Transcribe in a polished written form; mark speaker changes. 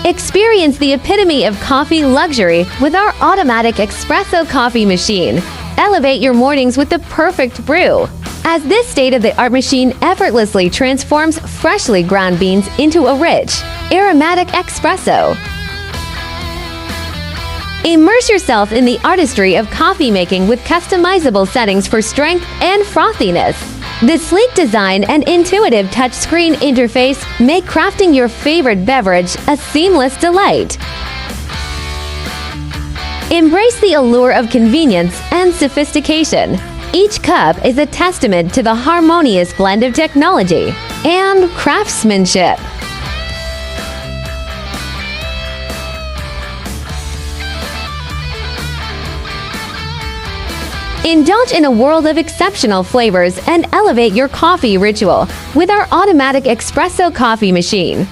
Speaker 1: Experience the epitome of coffee luxury with our Automatic Espresso Coffee Machine. Elevate your mornings with the perfect brew. As this state-of-the-art machine effortlessly transforms freshly ground beans into a rich, aromatic espresso. Immerse yourself in the artistry of coffee making with customizable settings for strength and frothiness. The sleek design and intuitive touchscreen interface make crafting your favorite beverage a seamless delight. Embrace the allure of convenience and sophistication. Each cup is a testament to the harmonious blend of technology and craftsmanship. Indulge in a world of exceptional flavors and elevate your coffee ritual with our Automatic Espresso Coffee Machine.